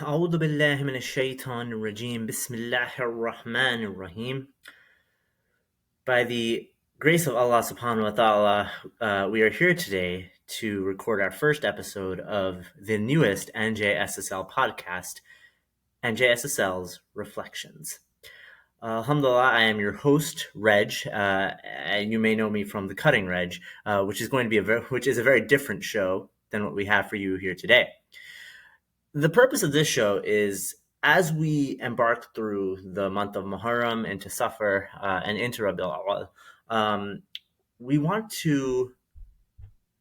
أعوذ بالله من الشيطان الرجيم. بسم الله الرحمن الرحيم. By the grace of Allah subhanahu wa ta'ala, we are here today to record our first episode of the newest NJSSL podcast, NJSSL's Reflections. Alhamdulillah, I am your host, Reg, and you may know me from The Cutting Reg, which is a very different show than what we have for you here today. The purpose of this show is, as we embark through the month of Muharram into Safar and into Rabiul Awal, we want to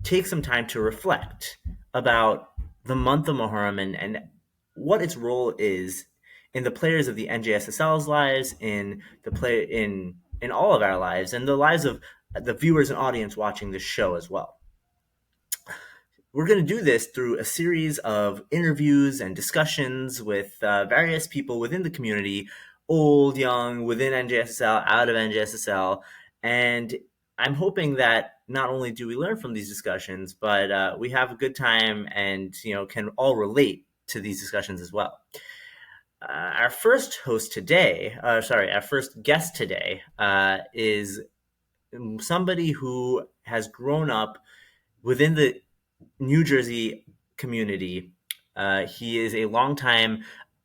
take some time to reflect about the month of Muharram and what its role is in the players of the NJSSL's lives, in all of our lives, and the lives of the viewers and audience watching this show as well. We're going to do this through a series of interviews and discussions with various people within the community, old, young, within NJSSL, out of NJSSL. And I'm hoping that not only do we learn from these discussions, but we have a good time and can all relate to these discussions as well. Our first guest today is somebody who has grown up within the New Jersey community. He is a longtime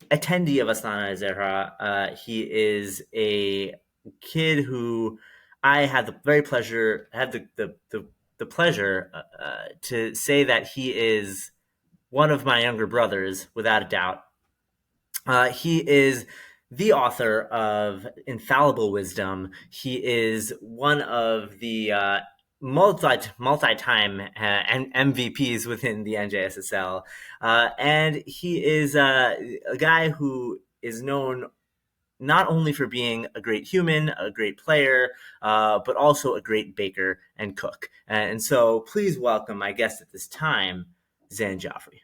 attendee of Astana Zehra. He is a kid who I had the pleasure to say that he is one of my younger brothers, without a doubt. He is the author of Infallible Wisdom. He is one of the multi-time MVPs within the NJSSL, and he is a guy who is known not only for being a great human, a great player, but also a great baker and cook. And so please welcome my guest at this time, Zain Jaffery.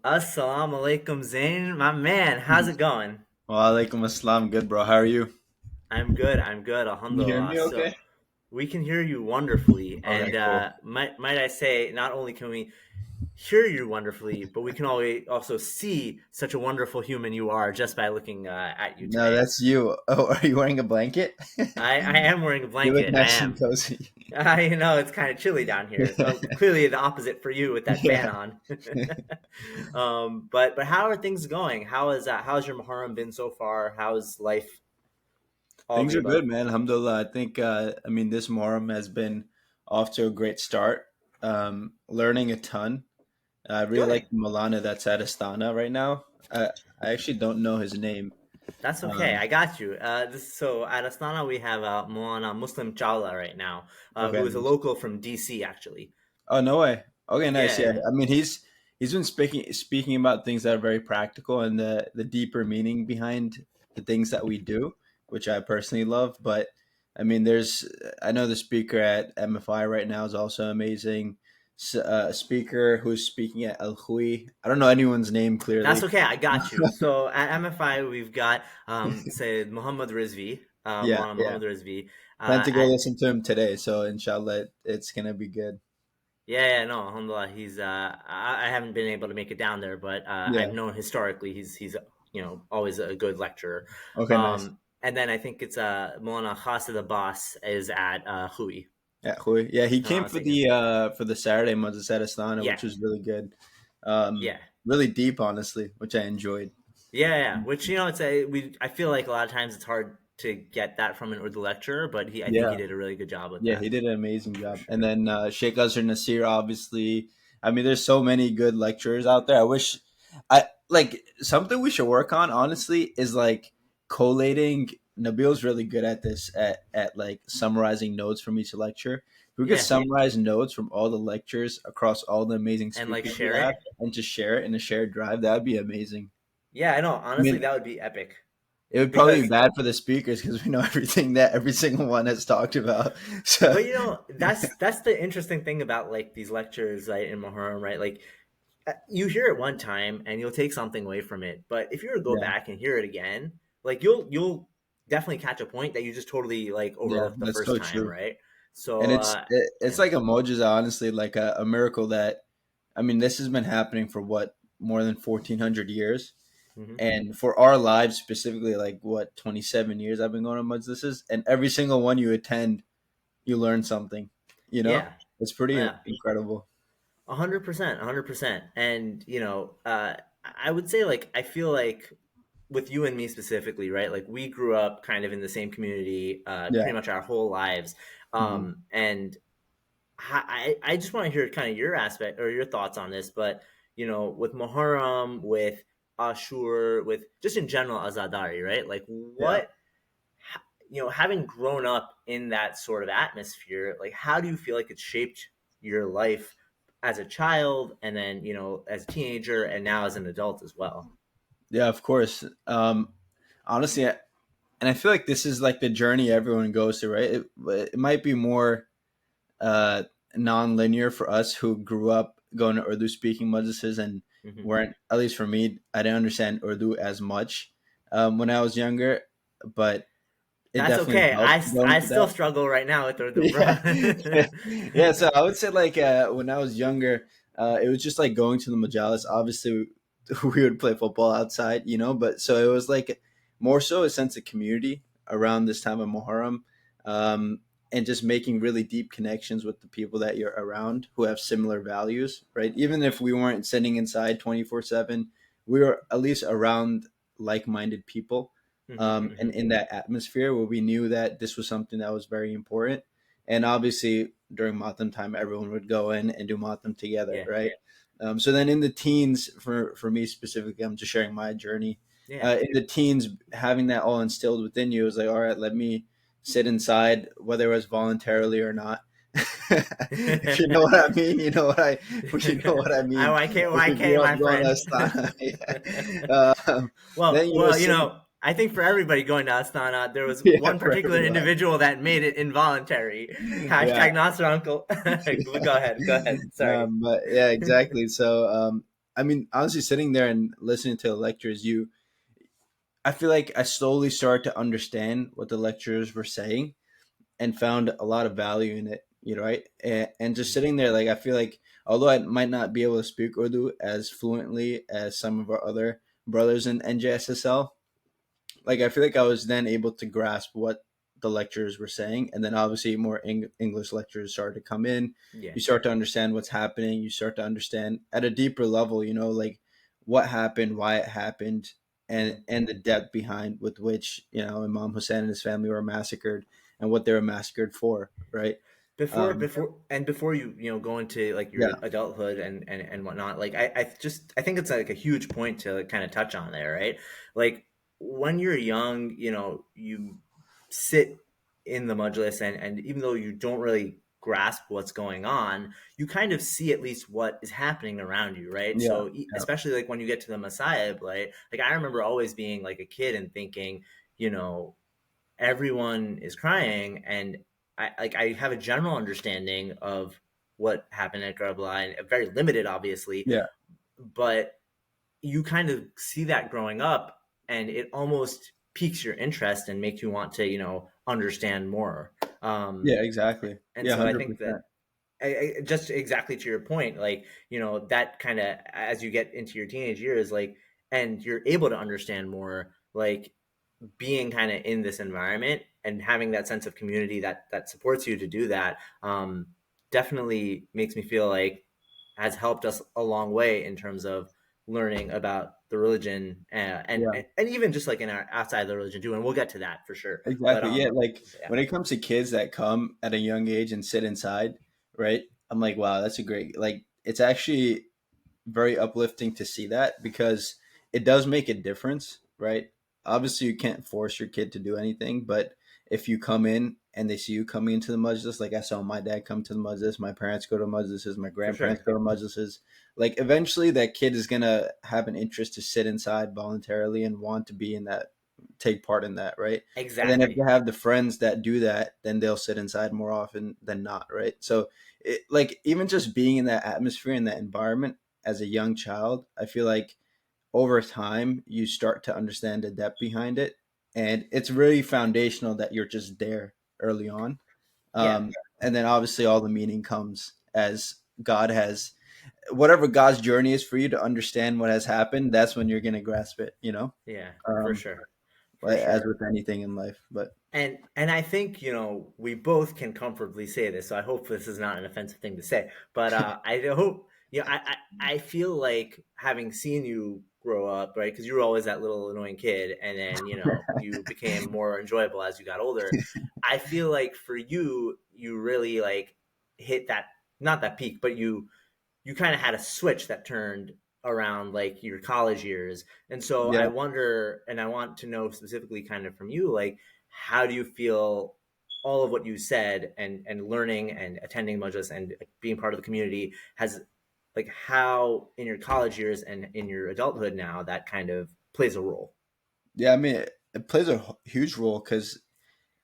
Assalamu alaikum, Zain. My man, how's it going? Wa alaikum assalam. Good, bro. How are you? I'm good. Alhamdulillah. Can you hear me okay? So we can hear you wonderfully. Okay, And cool. might I say, not only can we hear you wonderfully, but we can always also see such a wonderful human you are just by looking at you No, today. that's you. Oh, are you wearing a blanket? I am wearing a You look blanket. I nice and am. cozy. I know it's kind of chilly down here. Clearly the opposite for you with that fan Yeah. on. But how are things going? How's your Muharram been so far? How's life? All of Things the are above. good, man. Alhamdulillah. I think, this Muharram has been off to a great start. Learning a ton. I really Good. like the Milana that's at Astana right now. I actually don't know his name. That's okay. Um, I got you. So at Astana we have Moana Muslim Chawla right now, who okay, is a nice. local from DC actually. Oh, no way. Okay, nice. Yeah, Yeah, he's been speaking about things that are very practical and the deeper meaning behind the things that we do, which I personally love. But there's I know the speaker at MFI right now is also amazing. A speaker who's speaking at El Hui. I don't know anyone's name that's clearly. okay. I got you. So at MFI we've got Sayyid Muhammad Rizvi, Yeah, Moana yeah. Muhammad Rizvi. Plan to go At listen to him today, so inshallah it's gonna be good. Yeah, no, alhamdulillah. He's I haven't been able to make it down there, but I've Yeah. known historically he's always a good lecturer. Okay, nice. And then I think it's Moana Khasid Abbas is at Hui. Yeah, Hui. Yeah, he No, I came was thinking. for the Saturday Majalis at Astana, Yeah, which was really good. Um, yeah, really deep, honestly, which I enjoyed. yeah. Which it's a we. I feel like a lot of times it's hard to get that from an Urdu lecturer, but I think he Yeah, did a really good job with yeah, that he did an amazing for job. And sure. then Sheikh Azhar Nasir, obviously. There's so many good lecturers out there. I wish I like something we should work on. Honestly, is like collating. Nabil's really good at this at like summarizing notes from each lecture. If we could Yeah, summarize notes from all the lectures across all the amazing and like speakers we share have it. and just share it in a shared drive, that would be amazing. Yeah, I know. I Honestly, mean, that would be epic it would probably be because bad for the speakers because we know everything that every single one has talked about. So, But that's the interesting thing about like these lectures, right, in Muharram, right? Like you hear it one time and you'll take something away from it, but if you were to go yeah, back and hear it again, like you'll definitely catch a point that you just totally like yeah, overlooked the that's first so time, true. right? And So it's yeah, like a mojiza, honestly, like a miracle that I mean, this has been happening for what, more than 1400 years. Hmm. And for our lives specifically, like what, 27 years I've been going to majlises, and every single one you attend, you learn something. You know, Yeah, it's pretty yeah, incredible. 100%, 100%. And I would say, like, I feel like with you and me specifically, right? Like, we grew up kind of in the same community, Yeah. pretty much our whole lives. Hmm. And I just want to hear kind of your aspect or your thoughts on this, but with Muharram, with Ashur, with just in general Azadari, right? Like, Yeah. having grown up in that sort of atmosphere, like, how do you feel like it shaped your life as a child, and then as a teenager, and now as an adult as well? Yeah, of course. Honestly, and I feel like this is like the journey everyone goes through, right? It might be more uh, non-linear for us who grew up going to Urdu speaking majlises and Hmm. weren't, at least for me, I didn't understand Urdu as much when I was younger, but it That's definitely okay. helped going I to still that. struggle right now with Urdu, bro. Yeah, yeah. So I would say like when I was younger, it was just like going to the majalis. Obviously, we would play football outside, but so it was like more so a sense of community around this time of Muharram, and just making really deep connections with the people that you're around who have similar values, right? Even if we weren't sitting inside 24/7, we were at least around like-minded people, Hmm. and Hmm. in that atmosphere where we knew that this was something that was very important. And obviously, during Matam time, everyone would go in and do Matam together, Yeah, right? So then in the teens, for me specifically, I'm just sharing my journey. yeah. In the teens, having that all instilled within you is like, all right, let me sit inside, whether it was voluntarily or not. If you know what I mean, you know what I you know what I mean. If Why you can't grew up my going to friend? Astana, yeah. Then Well, sitting, I think for everybody going to Astana, there was yeah, one for particular everyone. individual that made it involuntary. Yeah, Hashtag Nasser Uncle. Go ahead. Go ahead. Sorry. but yeah, exactly. So, I mean, honestly, sitting there and listening to the lectures, I feel like I slowly started to understand what the lecturers were saying and found a lot of value in it. Right? And just sitting there, like I feel like although I might not be able to speak Urdu as fluently as some of our other brothers in NJSSL, like I feel like I was then able to grasp what the lecturers were saying, and then obviously more English lecturers started to come in. Yeah. You start to understand what's happening. You start to understand at a deeper level, like what happened, why it happened, and Hmm. and the depth behind with which Imam Hussein and his family were massacred and what they were massacred for, right? Um, Before you go into like your yeah, adulthood and whatnot, like I think it's like a huge point to like, kind of touch on there, right? Like, when you're young, you sit in the majlis, and even though you don't really grasp what's going on, you kind of see at least what is happening around you, right? yeah, So especially like when you get to the Messiah, like I remember always being like a kid and thinking, you know everyone is crying, and I have a general understanding of what happened at Karbala, and very limited, obviously, yeah, but you kind of see that growing up, and it almost piques your interest and makes you want to understand more. yeah, um, exactly. and Yeah, so I hundred think that percent. just exactly to your point, like that kind of, as you get into your teenage years, like, and you're able to understand more, like, being kind of in this environment and having that sense of community that supports you to do that, definitely makes me feel like has helped us a long way in terms of learning about the religion, Yeah. and even just like in our outside the religion too, and we'll get to that for sure. But Exactly. Yeah. Like yeah, when it comes to kids that come at a young age and sit inside, right? I'm like, wow, that's a great, like, it's actually very uplifting to see that because it does make a difference, right? Obviously, you can't force your kid to do anything, but if you come in and they see you coming into the majlis, like I saw my dad come to the majlis, my parents go to majlises, my for grandparents sure. go to majlises, like eventually that kid is gonna have an interest to sit inside voluntarily and want to be in that, take part in that, right? And then if Exactly. they have the friends that do that, then they'll sit inside more often than not, right? So, like even just being in that atmosphere in that environment as a young child, I feel like over time you start to understand the depth behind it, and it's really foundational that you're just there early on, Yeah. and then obviously all the meaning comes as God has. whatever God's journey is for you to understand what has happened, that's when you're gonna grasp it. Yeah, for Um, sure. For like, as sure. with anything in life. But And I think, we both can comfortably say this, so I hope this is not an offensive thing to say. But I hope, I feel like having seen you grow up, right? Because you were always that little annoying kid, and then you became more enjoyable as you got older. I feel like for you, you really like hit that, not that peak, but you kind of had a switch that turned around like your college years. And so I yeah, wonder, and I want to know specifically kind of from you, like, how do you feel all of what you said and learning and attending Majlis and being part of the community has, like, how in your college years and in your adulthood now that kind of plays a role? yeah. I mean, it plays a huge role because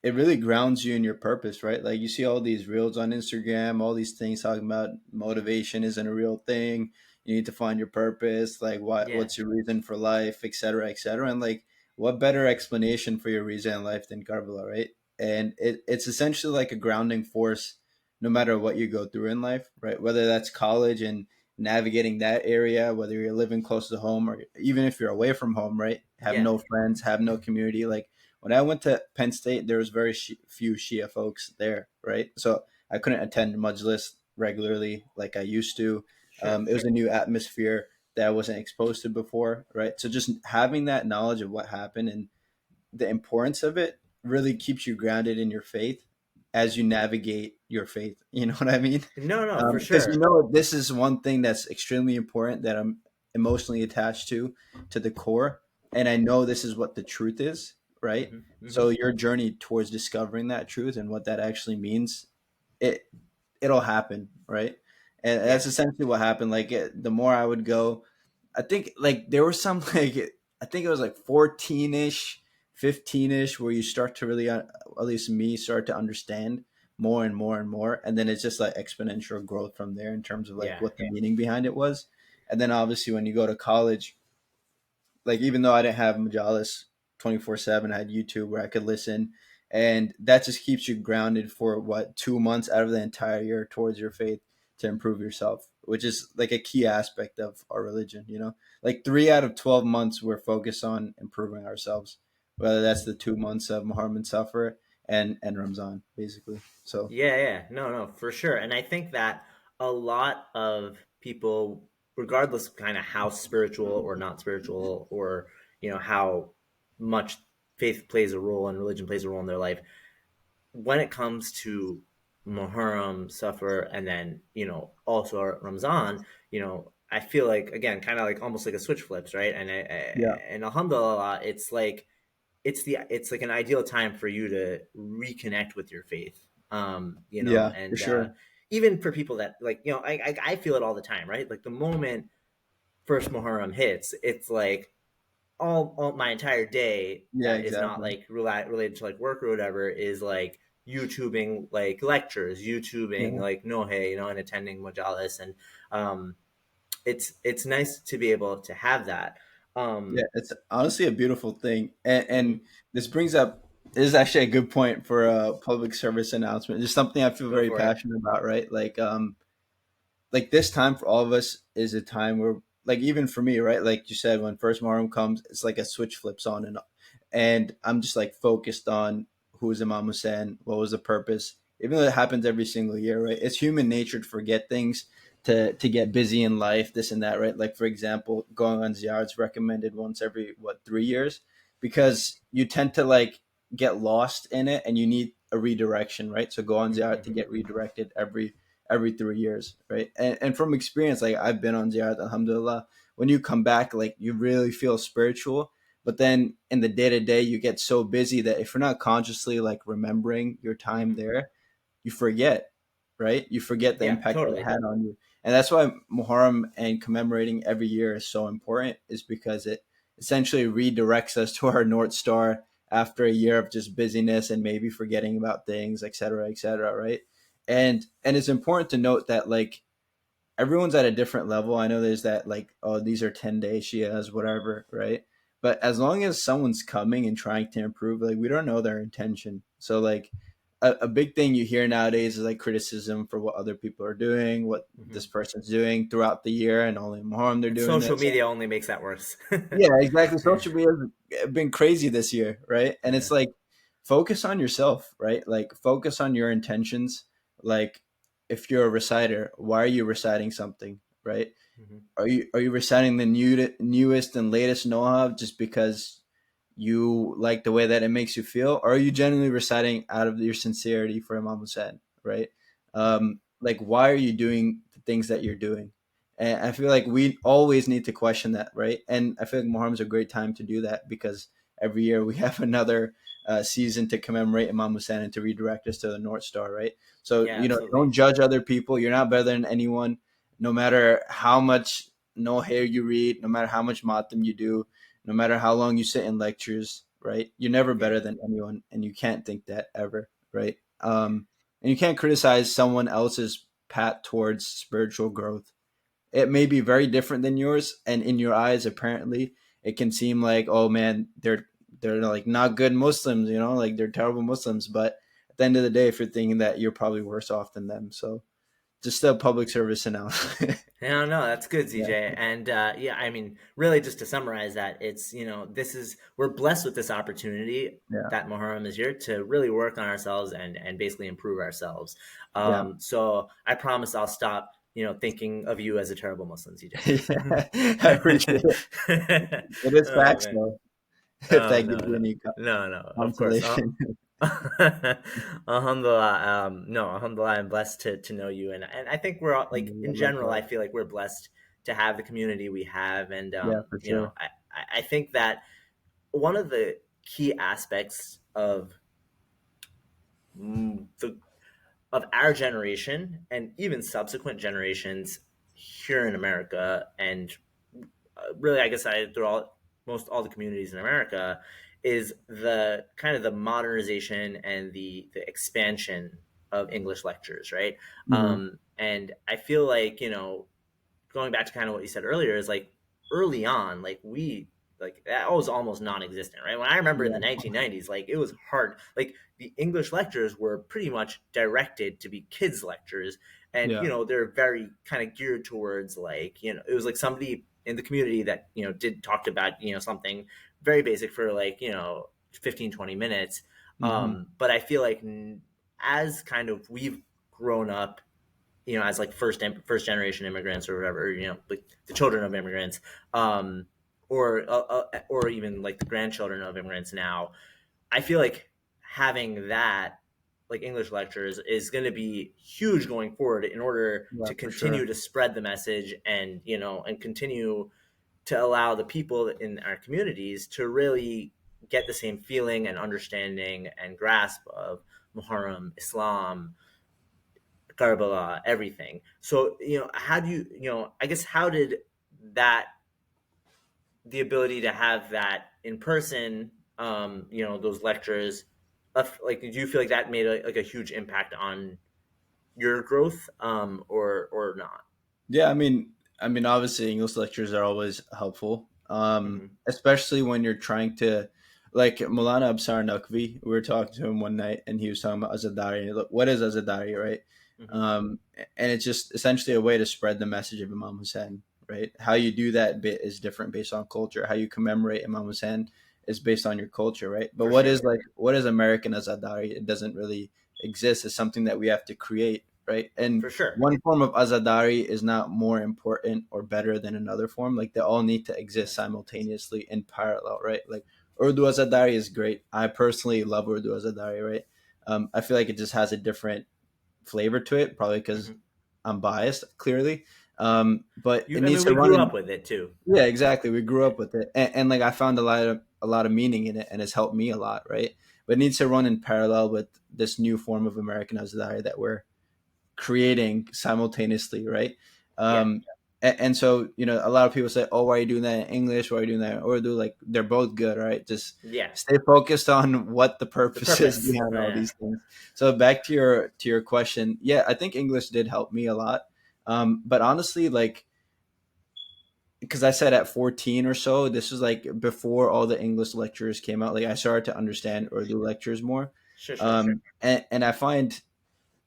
it really grounds you in your purpose, right? Like you see all these reels on Instagram, all these things talking about motivation isn't a real thing. You need to find your purpose, like Yeah, what's your reason for life, et cetera, et cetera. And like what better explanation for your reason in life than Karbala, right? And it's essentially like a grounding force no matter what you go through in life, right? Whether that's college and navigating that area, whether you're living close to home or even if you're away from home, right? Have yeah, no friends, have no community, like when I went to Penn State, there was very few Shia folks there, right? So I couldn't attend Majlis regularly like I used to. sure. It was a new atmosphere that I wasn't exposed to before, right? So just having that knowledge of what happened and the importance of it really keeps you grounded in your faith as you navigate your faith. You know what I mean? No, no, for Because sure. this is one thing that's extremely important that I'm emotionally attached to the core, and I know this is what the truth is, right? Hmm, hmm. So your journey towards discovering that truth and what that actually means, it it'll happen, right? And that's Yeah, essentially what happened. Like the more I would go, I think like there was some like I think it was like 14ish, 15ish where you start to really at least me start to understand more and more and more, and then it's just like exponential growth from there in terms of like yeah, what the meaning behind it was. And then obviously when you go to college, like even though I didn't have majalis 24/7, I had YouTube where I could listen, and that just keeps you grounded for what 2 months out of the entire year towards your faith to improve yourself, which is like a key aspect of our religion. Like 3 out of 12 months we're focused on improving ourselves, whether that's the 2 months of Muharram and Safar and Ramzan, basically. So yeah, yeah. No, no, for sure. And I think that a lot of people, regardless of kind of how spiritual or not spiritual, or how much faith plays a role and religion plays a role in their life, when it comes to Muharram, Safar, and then also Ramzan, I feel like, again, kind of like almost like a switch flips, right? yeah, And Alhamdulillah, it's like an ideal time for you to reconnect with your faith. yeah, for And sure. even for people that, like, I feel it all the time, right? Like the moment first Muharram hits, it's like all my entire day Yeah, that is not exactly. like related to like work or whatever is like YouTubing like lectures, YouTubing Yeah. like Nohe, and attending Majalis, and it's nice to be able to have that. Yeah, Um, it's honestly a beautiful thing, and mhm. this brings up this is actually a good point for a public service announcement. Just something I feel Go very for it. passionate about, right? Like this time for all of us is a time where, like, even for me, right? Like you said, when first Muharram comes, it's like a switch flips on, and I'm just like focused on who is Imam Hussein, what was the purpose, even though it happens every single year, right? It's human nature to forget things, to get busy in life, this and that, right? Like for example, going on ziyarah is recommended once every 3 years, because you tend to like get lost in it and you need a redirection, right? So go on ziyarah to Mm-hmm. get redirected every 3 years, right? And from experience, like I've been on ziyarah, alhamdulillah. When you come back, like you really feel spiritual, but then in the day to day, you get so busy that if you're not consciously like remembering your time Mm-hmm. there, you forget, right? You forget the Yeah, impact that it totally. had on you. And that's why Muharram and commemorating every year is so important, is because it essentially redirects us to our North Star after a year of just busyness and maybe forgetting about things, et cetera, right? And it's important to note that like everyone's at a different level. I know there's that like, oh, these are 10-day Shias, whatever, right? But as long as someone's coming and trying to improve, like we don't know their intention. So like a big thing you hear nowadays is like criticism for what other people are doing, what Hmm. this person's doing throughout the year, and only in Muharram they're And doing social this. media only makes that worse. Yeah, exactly. Social media has been crazy this year, right? And Yeah. it's like focus on yourself, right? Like focus on your intentions. Like if you're a reciter, why are you reciting something, right? Hmm. Are you reciting the newest and latest know-how just because you like the way that it makes you feel, or are you genuinely reciting out of your sincerity for Imam Hussein, right? Hmm. Like why are you doing the things that you're doing? And I feel like we always need to question that, right? And I feel like Muharram's a great time to do that because every year we have another season to commemorate Imam Hussein and to redirect us to the North Star, right? So, Yeah, you know, absolutely. don't judge other people. You're not better than anyone, no matter how much no hair you read, no matter how much matam you do, no matter how long you sit in lectures, right? You're never Yeah. better than anyone, and you can't think that ever, right? And you can't criticize someone else's path towards spiritual growth. It may be very different than yours, and in your eyes, apparently, it can seem like, oh man, they're like not good Muslims, you know, like they're terrible Muslims. But at the end of the day, if you're thinking that, you're probably worse off than them. So just a public service announcement. No, no, that's good, Yeah, ZJ. And yeah, I mean, really, just to summarize that, it's this is we're blessed with this opportunity yeah, that Muharram is here to really work on ourselves and basically improve ourselves. yeah. So I promise I'll stop, thinking of you as a terrible Muslim, ZJ. Yeah, I appreciate it. It is Oh facts, man. though. If Oh that gives no, you no, any no, no. Of course. consolation. Alhamdulillah. No, alhamdulillah, I'm blessed to know you, and I think we're all like in general. I Likewise. feel like we're blessed to have the community we have, and Yeah, for sure. I think that one of the key aspects of the of our generation and even subsequent generations here in America, and really, I guess I through most all the communities in America, is the kind of the modernization and the expansion of English lectures, right? Hmm. And I feel like going back to kind of what you said earlier is like early on, like that was almost non-existent, right? When I remember in the Yeah. 1990s, like it was hard. Like the English lectures were pretty much directed to be kids lectures, and Yeah. they're very kind of geared towards like it was like somebody in the community that did talked about something very basic for like 15, 20 minutes. Hmm. But I feel like as kind of we've grown up, as like first generation immigrants or whatever, like the children of immigrants, um, or even like the grandchildren of immigrants now. I feel like having that like English lectures is going to be huge going forward in order Yeah, to for continue sure. to spread the message and and continue to allow the people in our communities to really get the same feeling and understanding and grasp of Muharram, Islam, Karbala, everything. So, how do I guess, how did that, the ability to have that in person, those lectures, like, do you feel like that made like a huge impact on your growth, or not? Yeah, I mean, obviously English lectures are always helpful, Hmm. especially when you're trying to, like Mulana Absar Naqvi. We were talking to him one night, and he was talking about Azadari. Look, what is Azadari, right? Hmm. Um, and it's just essentially a way to spread the message of Imam Hussein, right? How you do that bit is different based on culture. How you commemorate Imam Hussein is based on your culture, right? But For what is sure. like what is American Azadari? It doesn't really exist. It's something that we have to create, right? And For sure. one form of azadari is not more important or better than another form. Like they all need to Yeah. exist simultaneously in parallel, right? Like Urdu azadari is great. I personally love Urdu azadari, right? I feel like it just has a different flavor to it, probably because Hmm. I'm biased, clearly. But it I needs mean, to we run grew in. up with it too. Yeah, exactly. We grew up with it, and like I found a lot of meaning in it, and it's helped me a lot, right? But it needs to run in parallel with this new form of American azadari that we're creating simultaneously, right? Yeah. And so a lot of people say, "Oh, why are you doing that in English? Why are you doing that in Urdu?" Like they're both good, right? Just Yeah. stay focused on what the The purpose is purpose. behind all Yeah. these things. So back to your question, yeah, I think English did help me a lot. But honestly, like because I said at 14 or so, this was like before all the English lectures came out. Like I started to understand Urdu lectures more. Sure, sure. And I find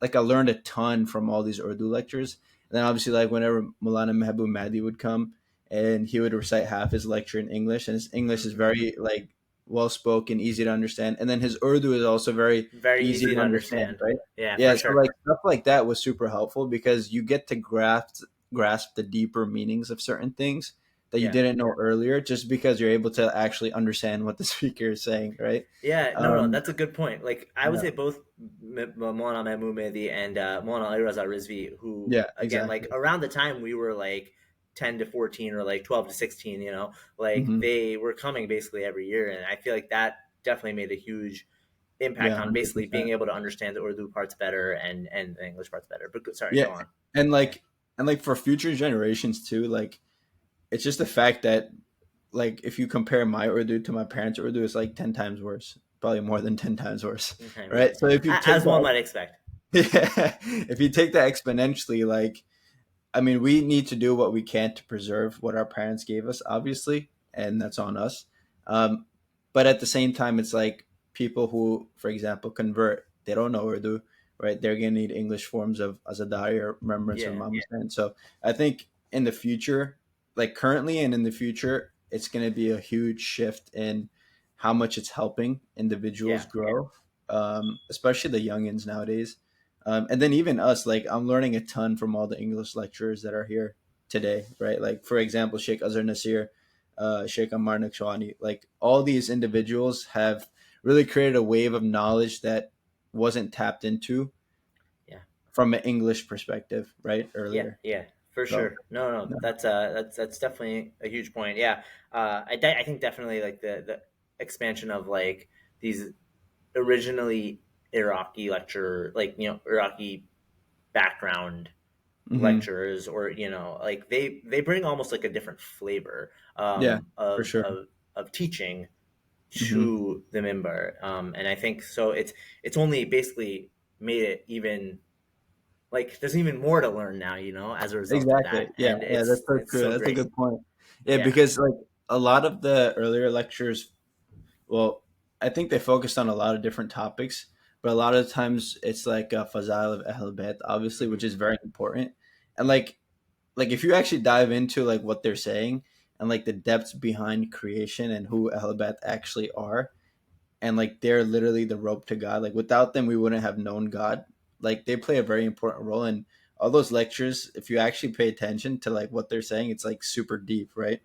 like I learned a ton from all these Urdu lectures. And then obviously like whenever Mulana Mehboob Mahdi would come and he would recite half his lecture in English, and his English is Hmm. very like well spoken, easy to understand, and then his Urdu is also very Very easy easy to to understand, understand. right? Yeah, for Yeah, so sure. like stuff like that was super helpful because you get to grasp the deeper meanings of certain things that you Yeah. didn't know earlier, just because you're able to actually understand what the speaker is saying, right? Yeah, no, no, Um, that's a good point. Like, I would yeah, say both Maulana Mahmoud Mehdi and Maulana Ali Raza Rizvi, who, yeah, again, like exactly. around the time we were like 10 to 14 or like 12 to 16, like Hmm. they were coming basically every year. And I feel like that definitely made a huge impact Yeah, on basically 100%. being able to understand the Urdu parts better and the English parts better. But sorry, Yeah, go on. and like for future generations too, like it's just the fact that like if you compare my Urdu to my parents' Urdu, it's like 10 times worse, probably more than 10 times worse, Okay, right? really. So if you take As one that, might expect. yeah, if you take that exponentially, like I mean, we need to do what we can to preserve what our parents gave us, obviously, and that's on us. Um, but at the same time, it's like people who, for example, convert, they don't know Urdu, right? They're going to need English forms of Azadari or Remembrance of Yeah, Imam Hussain. So I think in the future, like currently and in the future, it's going to be a huge shift in how much it's helping individuals yeah, grow, especially the youngins nowadays, and then even us, like I'm learning a ton from all the English lecturers that are here today, right? Like for example, Sheikh Azhar Nasir, Sheikh Ammar Nakshwani, like all these individuals have really created a wave of knowledge that wasn't tapped into yeah. from an English perspective, right? Yeah, Earlier. yeah, for So sure. No, no, no. that's definitely a huge point. Yeah, I think definitely like the expansion of like these originally Iraqi lecture, like Iraqi background Hmm. lecturers, or like they bring almost like a different flavor Yeah, for sure. of teaching Hmm. to the member, and I think so. It's only basically made it even like there's even more to learn now, as a result of Exactly. that, Yeah, and yeah, that's so it's true. so That's a great. good point. Yeah, Yeah, because like a lot of the earlier lectures, well, I think they focused on a lot of different topics, but a lot of times it's like Fazail of Ahl Bayt, obviously, which hmm, is very important. And like if you actually dive into like what they're saying and like the depths behind creation and who Ahl Bayt actually are, and like they're literally the rope to God. Like without them, we wouldn't have known God. Like they play a very important role in all those lectures. If you actually pay attention to like what they're saying, it's like super deep, right?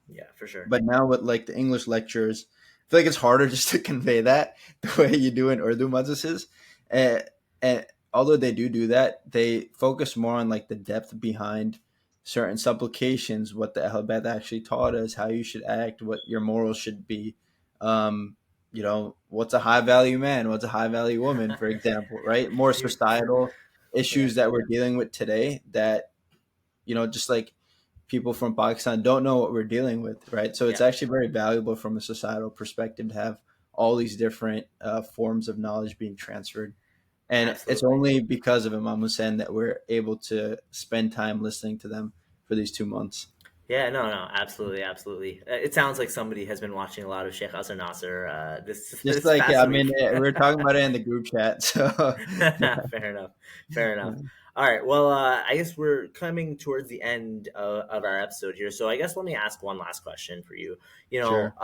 yeah, for sure. But now with like the English lectures, I feel like it's harder just to convey that the way you do in Urdu madrasas. And, and although they do that, they focus more on like the depth behind certain supplications, what the Ahlbeth actually taught us, how you should act, what your morals should be. Um, what's a high value man, what's a high value woman, for example, right? More You, societal yeah, issues that we're dealing with today that, just like people from Pakistan don't know what we're dealing with, right? So it's yeah, actually very valuable from a societal perspective to have all these different forms of knowledge being transferred. And it's absolutely. only because of Imam Hussein that we're able to spend time listening to them for these 2 months. Yeah, no, no, absolutely, absolutely. It sounds like somebody has been watching a lot of Sheikh Asr Nasser this Just this like, yeah, past I mean, week. we were talking about it in the group chat. So, Fair enough. Fair enough. All right. Well, I guess we're coming towards the end of our episode here. So I guess let me ask one last question for you. sure.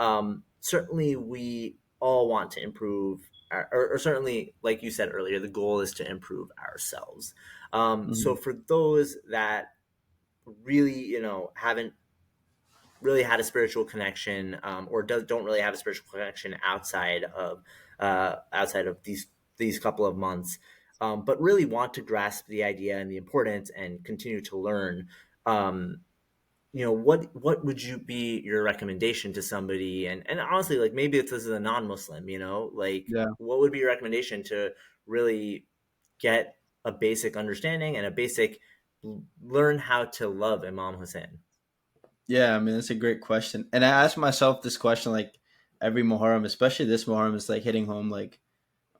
Certainly we all want to improve, or certainly, like you said earlier, the goal is to improve ourselves. So Mhm. for those that really, haven't really had a spiritual connection, or don't really have a spiritual connection outside of these couple of months, but really want to grasp the idea and the importance and continue to learn. Um, what would you be your recommendation to somebody? And honestly, like maybe if this is a non-Muslim, like Yeah. what would be your recommendation to really get a basic understanding and a basic learn how to love Imam Hussein? Yeah, I mean, that's a great question. And I ask myself this question like every Muharram, especially this Muharram, is like hitting home like,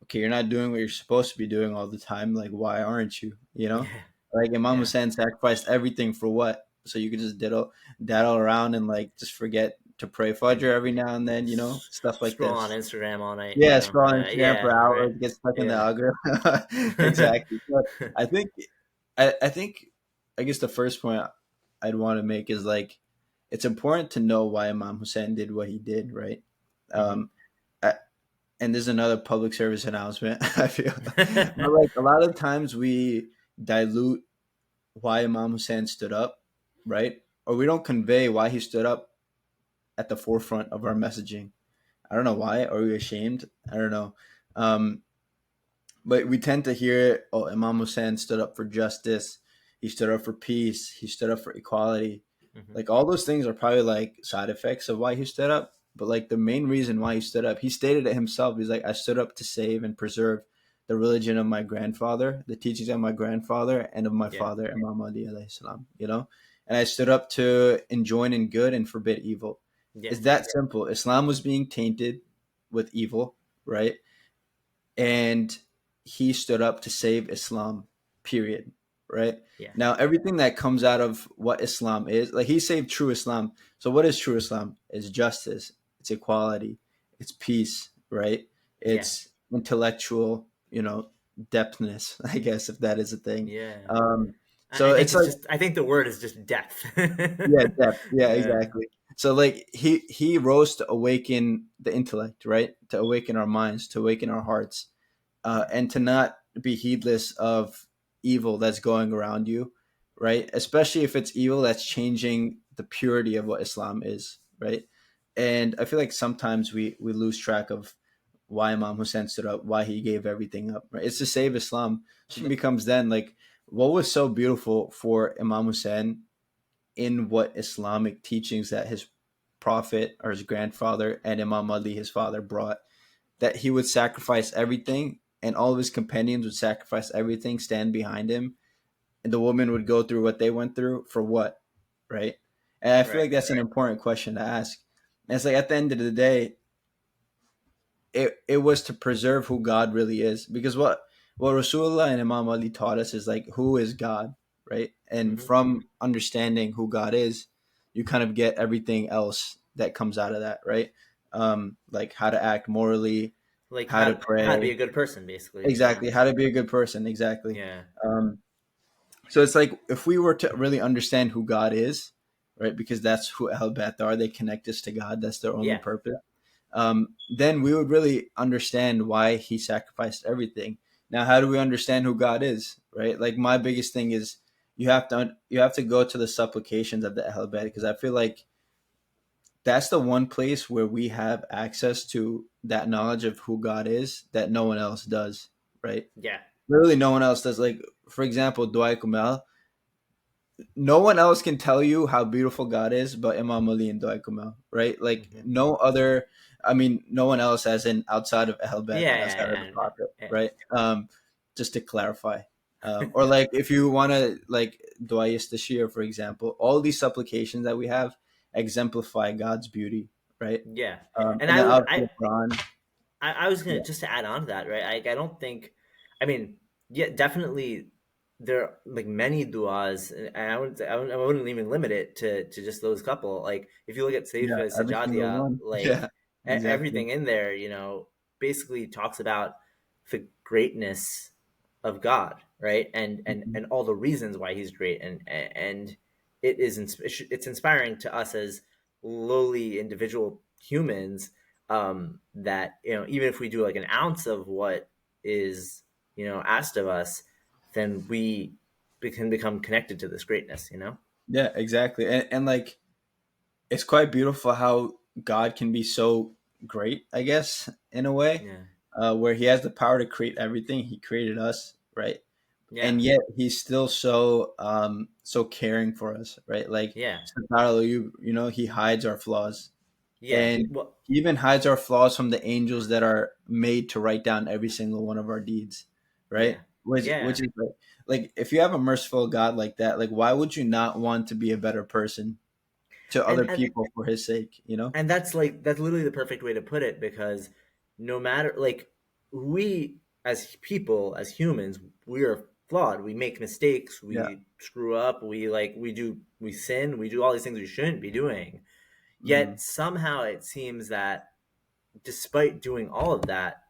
okay, you're not doing what you're supposed to be doing all the time. Like, why aren't you? Yeah, Like Imam yeah, Hussein sacrificed everything for what? So you could just daddle around and like just forget. to pray and Fajr every now and then, stuff like scroll on this. Instagram all night. Yeah, scroll on Instagram for Yeah, right. hours, get stuck in the Yeah. algorithm. Exactly. So I think, I think, I guess the first point I'd want to make is like, it's important to know why Imam Hussein did what he did, right? Hmm. Um, I, and there's another public service announcement. I feel, but like a lot of times we dilute why Imam Hussein stood up, right? Or we don't convey why he stood up at the forefront of our messaging. I don't know why. Are we ashamed? I don't know. Um, but we tend to hear, oh, Imam Hussein stood up for justice. He stood up for peace. He stood up for equality. Hmm. Like all those things are probably like side effects of why he stood up. But like the main reason why he stood up, he stated it himself. He's like, I stood up to save and preserve the religion of my grandfather, the teachings of my grandfather, and of my Yeah. father, Imam Ali alayhi salam, And I stood up to enjoin in good and forbid evil. Yeah. It's that simple. Islam was being tainted with evil, right? And he stood up to save Islam, period. Right? Yeah. Now, everything that comes out of what Islam is, like he saved true Islam. So, what is true Islam? It's justice, it's equality, it's peace, right? Yeah. It's intellectual, depthness, I guess, if that is a thing. Yeah. I So, think it's it's like, just. I think the word is just depth. yeah, depth. Yeah, Yeah. exactly. So like he rose to awaken the intellect, right? To awaken our minds, to awaken our hearts, and to not be heedless of evil that's going around you, right? Especially if it's evil that's changing the purity of what Islam is, right? And I feel like sometimes we lose track of why Imam Hussein stood up, why he gave everything up, right? It's to save Islam. Question becomes then like, what was so beautiful for Imam Hussein in what Islamic teachings that his prophet or his grandfather and Imam Ali, his father, brought, that he would sacrifice everything and all of his companions would sacrifice everything, stand behind him, and the woman would go through what they went through for what, right? And I feel Right. like that's an important question to ask. And it's like at the end of the day, it was to preserve who God really is. Because what Rasulullah and Imam Ali taught us is like who is God, right? And Hmm. from understanding who God is, you kind of get everything else that comes out of that, right? Like how to act morally, Like how to how to be pray, a good person, basically. Yeah. exactly, how to be a good person, exactly. Yeah. Um, so it's like if we were to really understand who God is, right? Because that's who Al Bath are. They connect us to God. That's their only Yeah. purpose. Then we would really understand why he sacrificed everything. Now, how do we understand who God is, right? Like my biggest thing is you have to go to the supplications of the Ahl Bayt because I feel like that's the one place where we have access to that knowledge of who God is that no one else does, right? Yeah. Literally, no one else does. Like for example, Dua Kumal, no one else can tell you how beautiful God is but Imam Ali and Dua Kumal, right? Like Hmm. no other, I mean, no one else as in outside of Ahl Bayt Yeah. and outside of the Yeah. Yeah. Prophet, Yeah. right? Just to clarify. Or like if you want to like Dua Yastashir, for example, all these supplications that we have exemplify God's beauty, right? Yeah. And And I then would. obviously Quran. I was gonna Yeah, just to add on to that, right? I don't think, I mean, yeah, definitely there are like many duas, and I wouldn't even limit it to just those couple. Like if you look at yeah, Seifa every single Sajadia, one. like Yeah, exactly. everything in there, basically talks about the greatness of God, right? And all the reasons why He's great, and it's inspiring to us as lowly individual humans, that even if we do like an ounce of what is asked of us, then we can become connected to this greatness. Yeah, exactly. And like it's quite beautiful how God can be so great, I guess, in a way, Yeah. where He has the power to create everything. He created us, right? Yeah. And yet He's still so caring for us, right? Like, Yeah. subhanAllah, He hides our flaws, Yeah. and Well. He even hides our flaws from the angels that are made to write down every single one of our deeds, Yeah. right? Which Yeah. is like if you have a merciful God like that, like why would you not want to be a better person to and other and people for his sake, and that's literally the perfect way to put it, because no matter, like, we as people, as humans, we are flawed, we make mistakes, Yeah. we screw up, we sin, we do all these things we shouldn't be doing. Yet somehow it seems that despite doing all of that,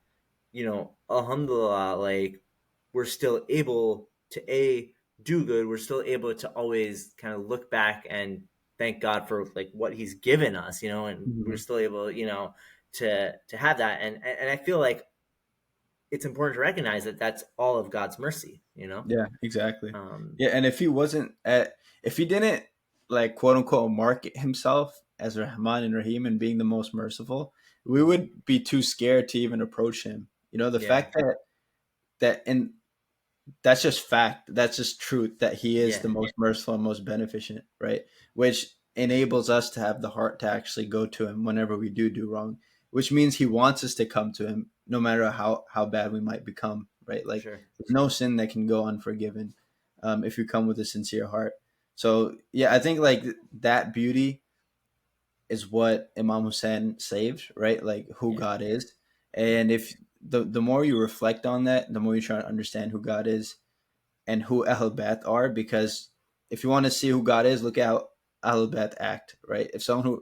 alhamdulillah, like we're still able to do good. We're still able to always kind of look back and thank God for like what He's given us, and we're Mhm. still able, to have that. And I feel like it's important to recognize that that's all of God's mercy. Yeah, exactly. Um, Yeah, and if he didn't like quote unquote market himself as Rahman and Rahim and being the most merciful, we would be too scared to even approach him. The yeah, fact that and that's just fact. That's just truth that he is yeah, the most merciful and most beneficent, right? Which enables us to have the heart to actually go to him whenever we do wrong, which means he wants us to come to him no matter how bad we might become, right? Like sure, there's no sin that can go unforgiven if you come with a sincere heart. So yeah, I think like that beauty is what Imam Hussein saved, right? Like who yeah, God is. yeah, And if the more you reflect on that, the more you try to understand who God is and who Ahl Bayt are, because if you want to see who God is, look at how Ahl Bayt act, right? If someone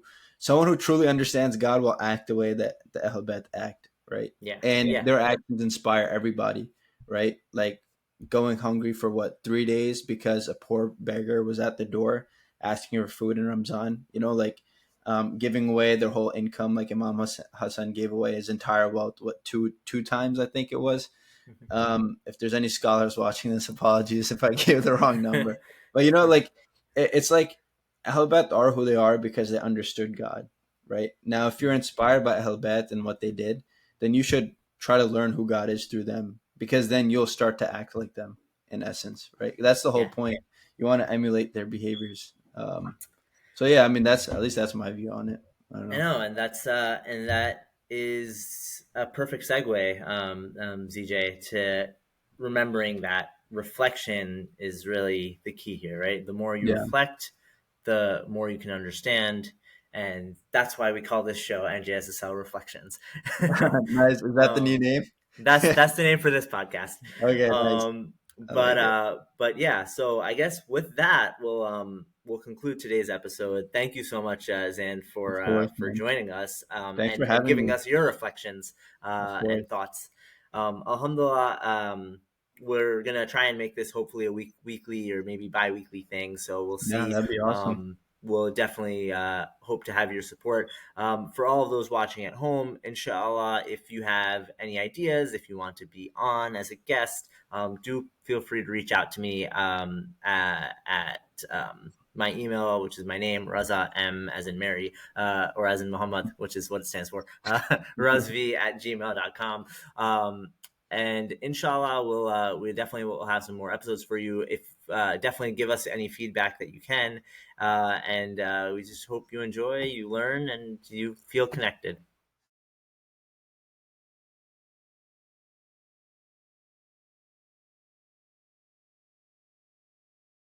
who truly understands God will act the way that the Ahl Bayt act, right? yeah, And yeah, their actions inspire everybody, right? Like going hungry for what 3 days because a poor beggar was at the door asking for food in Ramzan, like giving away their whole income, like Imam Hassan gave away his entire wealth, what two times I think it was. If there's any scholars watching this, apologies if I gave the wrong number. But like it's like Ahlbat are who they are because they understood God, right? Now, if you're inspired by Ahlbat and what they did, then you should try to learn who God is through them, because then you'll start to act like them in essence, right? That's the whole yeah. point. You want to emulate their behaviors. So yeah, I mean that's at least that's my view on it. I don't I know. know, and that is a perfect segue, ZJ, to remembering that reflection is really the key here, right? The more you Yeah, reflect, the more you can understand, and that's why we call this show NJSSL Reflections. nice. Is that the new um, name? that's the name for this podcast. Okay, nice. Um, I like it. but yeah, so I guess with that we'll conclude today's episode. Thank you so much, Zan, Of course, for man. joining us, Thanks for and having giving me. us your reflections Of and course. thoughts. Alhamdulillah, we're gonna try and make this hopefully a weekly or maybe bi-weekly thing. So we'll Yeah, see. that'd be awesome. We'll definitely hope to have your support. For all of those watching at home, inshallah, if you have any ideas, if you want to be on as a guest, do feel free to reach out to me at my email, which is my name, Raza M as in Mary, or as in Muhammad, which is what it stands for, razvi at gmail.com. And inshallah, we definitely will have some more episodes for you. If definitely give us any feedback that you can, and we just hope you enjoy, you learn, and you feel connected.